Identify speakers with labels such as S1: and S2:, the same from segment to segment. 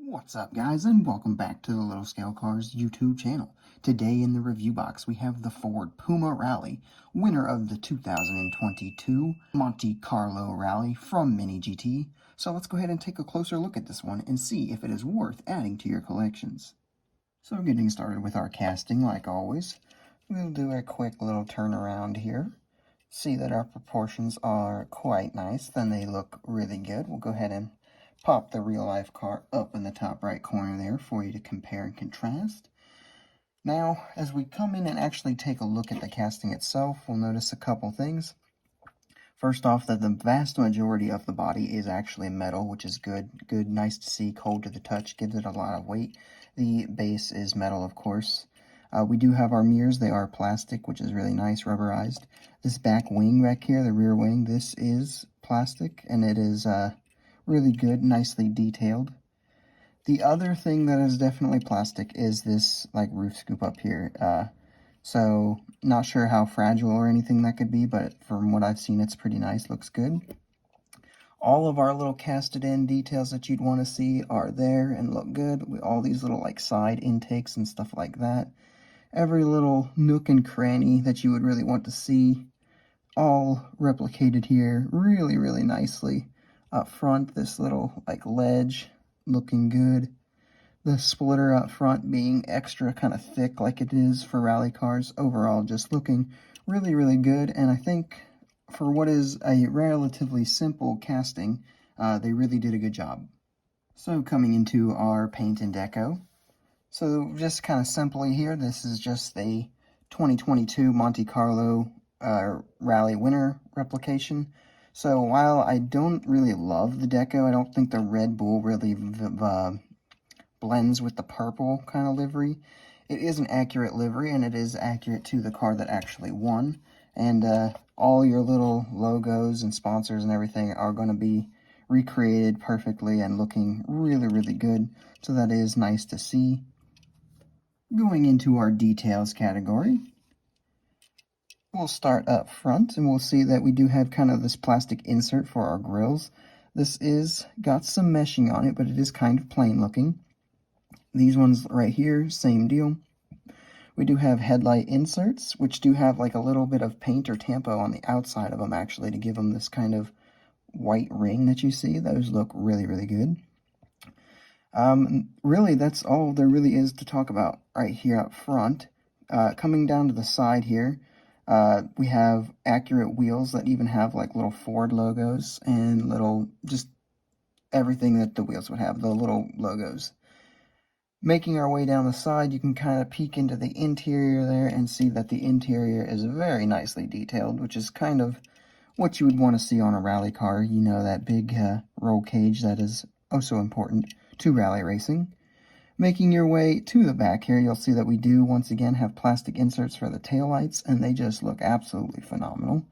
S1: What's up, guys, and welcome back to the Little Scale Cars YouTube channel. Today in the review box we have the Ford Puma Rally, winner of the 2022 Monte Carlo Rally from MiniGT. So let's go ahead and take a closer look at this one and see if it is worth adding to your collections. So getting started with our casting, like always, we'll do a quick little turnaround here. See that our proportions are quite nice, then they look really good. We'll go ahead and pop the real life car up in the top right corner there for you to compare and contrast. Now, as we come in and actually take a look at the casting itself, we'll notice a couple things. First off, that the vast majority of the body is actually metal, which is good, nice to see, cold to the touch, gives it a lot of weight. The base is metal, of course. We do have our mirrors. They are plastic, which is really nice, rubberized. This back wing back here, the rear wing, this is plastic, and it is really good, nicely detailed. The other thing that is definitely plastic is this like roof scoop up here. So not sure how fragile or anything that could be, but from what I've seen, it's pretty nice, looks good. All of our little casted in details that you'd want to see are there and look good. All these little like side intakes and stuff like that. Every little nook and cranny that you would really want to see, all replicated here really nicely. Up front, this little like ledge looking good. The splitter up front being extra kind of thick like it is for rally cars. Overall, just looking really good. And I think for what is a relatively simple casting, they really did a good job. So coming into our paint and deco. So just kind of simply here, this is just the 2022 Monte Carlo Rally winner replication. So while I don't really love the deco, I don't think the Red Bull really blends with the purple kind of livery. It is an accurate livery, and it is accurate to the car that actually won. And all your little logos and sponsors and everything are going to be recreated perfectly and looking really good. So that is nice to see. Going into our details category, we'll start up front and we'll see that we do have kind of this plastic insert for our grills. This is got some meshing on it, but it is kind of plain looking. These ones right here, same deal. We do have headlight inserts, which do have like a little bit of paint or tampo on the outside of them actually to give them this kind of white ring that you see. Those look really good. Really, that's all there really is to talk about right here up front. Coming down to the side here, we have accurate wheels that even have like little Ford logos and little, just everything that the wheels would have, the little logos. Making our way down the side, you can kind of peek into the interior there and see that the interior is very nicely detailed, which is kind of what you would want to see on a rally car. You know, that big roll cage that is oh so important to rally racing. Making your way to the back here, you'll see that we do once again have plastic inserts for the taillights, and they just look absolutely phenomenal.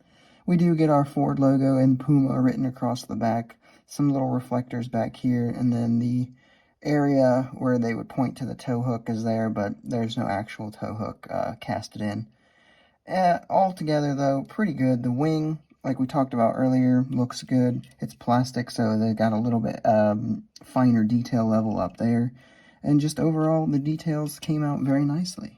S1: We do get our Ford logo and Puma written across the back, some little reflectors back here, and then the area where they would point to the tow hook is there, but there's no actual tow hook casted in. Altogether, though, pretty good. The wing, like we talked about earlier, looks good. It's plastic, so they got a little bit finer detail level up there. And just overall, the details came out very nicely.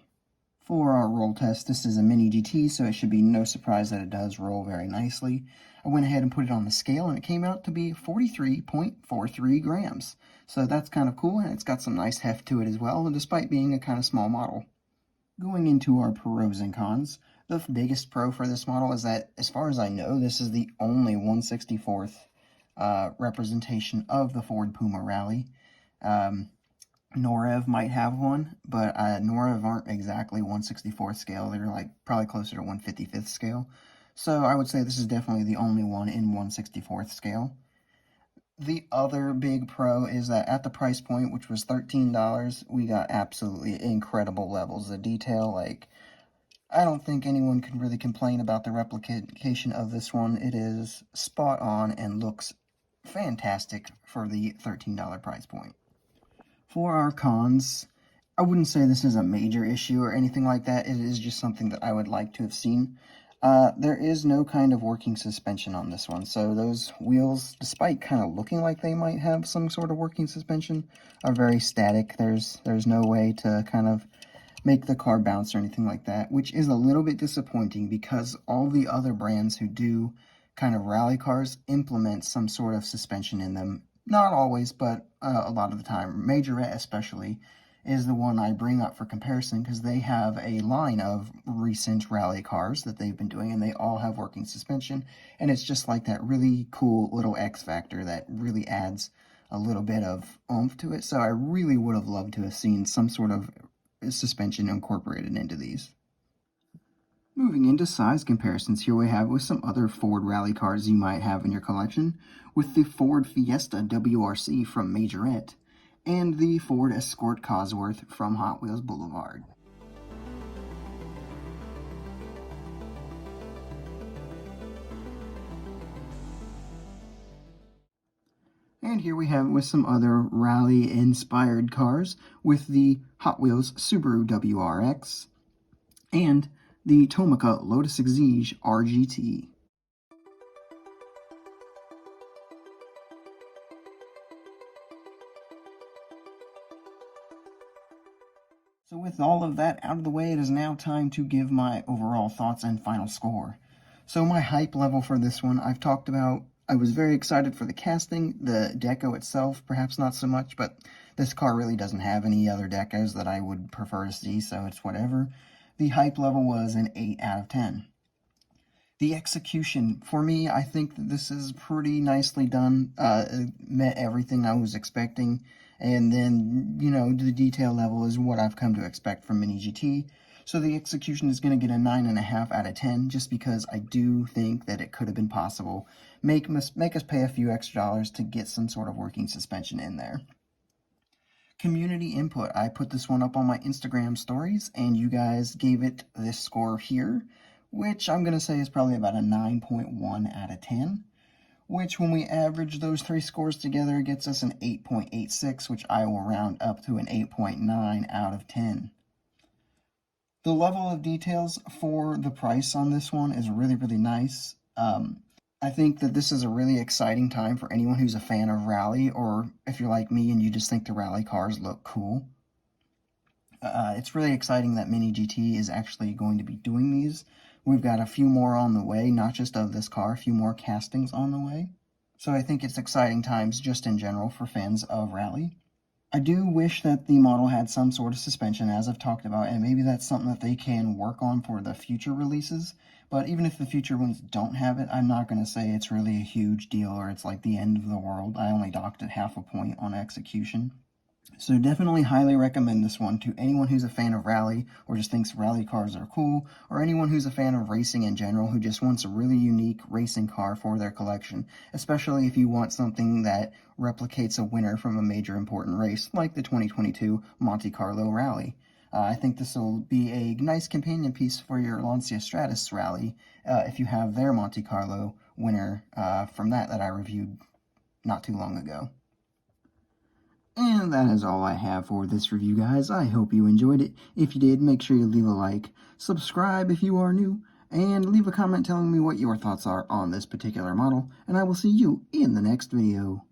S1: For our roll test, this is a MiniGT, so it should be no surprise that it does roll very nicely. I went ahead and put it on the scale, and it came out to be 43.43 grams. So that's kind of cool, and it's got some nice heft to it as well, despite being a kind of small model. Going into our pros and cons, the biggest pro for this model is that, as far as I know, this is the only 1/64th representation of the Ford Puma Rally. Norev might have one, but Norev aren't exactly 1/64th scale. They're like probably closer to 1/55th scale. So I would say this is definitely the only one in 1/64th scale. The other big pro is that at the price point, which was $13, we got absolutely incredible levels of detail. Like, I don't think anyone can really complain about the replication of this one. It is spot on and looks fantastic for the $13 price point. For our cons, I wouldn't say this is a major issue or anything like that. It is just something that I would like to have seen. There is no kind of working suspension on this one, so those wheels, despite kind of looking like they might have some sort of working suspension, are very static. There's no way to kind of make the car bounce or anything like that, which is a little bit disappointing because all the other brands who do kind of rally cars implement some sort of suspension in them. Not always, but a lot of the time. Majorette especially is the one I bring up for comparison because they have a line of recent rally cars that they've been doing, and they all have working suspension, and it's just like that really cool little X factor that really adds a little bit of oomph to it. So I really would have loved to have seen some sort of suspension incorporated into these. Moving into size comparisons, here we have with some other Ford rally cars you might have in your collection, with the Ford Fiesta WRC from Majorette, and the Ford Escort Cosworth from Hot Wheels Boulevard. And here we have with some other rally-inspired cars with the Hot Wheels Subaru WRX and the Tomica Lotus Exige RGT. So with all of that out of the way, it is now time to give my overall thoughts and final score. So my hype level for this one, I've talked about. I was very excited for the casting, the deco itself, perhaps not so much, but this car really doesn't have any other decos that I would prefer to see, so it's whatever. The hype level was an 8 out of 10. The execution, for me, I think that this is pretty nicely done. It met everything I was expecting. And then, the detail level is what I've come to expect from MiniGT. So the execution is going to get a 9.5 out of 10, just because I do think that it could have been possible. Make us pay a few extra dollars to get some sort of working suspension in there. Community input. I put this one up on my Instagram stories, and you guys gave it this score here, which I'm going to say is probably about a 9.1 out of 10, which when we average those three scores together gets us an 8.86, which I will round up to an 8.9 out of 10. The level of details for the price on this one is really, really nice. I think that this is a really exciting time for anyone who's a fan of rally, or if you're like me and you just think the rally cars look cool. It's really exciting that MiniGT is actually going to be doing these. We've got a few more on the way, not just of this car, a few more castings on the way. So I think it's exciting times just in general for fans of rally. I do wish that the model had some sort of suspension, as I've talked about, and maybe that's something that they can work on for the future releases. But even if the future ones don't have it, I'm not going to say it's really a huge deal or it's like the end of the world. I only docked at half a point on execution. So definitely highly recommend this one to anyone who's a fan of rally or just thinks rally cars are cool, or anyone who's a fan of racing in general who just wants a really unique racing car for their collection, especially if you want something that replicates a winner from a major important race like the 2022 Monte Carlo Rally. I think this will be a nice companion piece for your Lancia Stratus Rally if you have their Monte Carlo winner from that I reviewed not too long ago. And that is all I have for this review, guys. I hope you enjoyed it. If you did, make sure you leave a like, subscribe if you are new, and leave a comment telling me what your thoughts are on this particular model, and I will see you in the next video.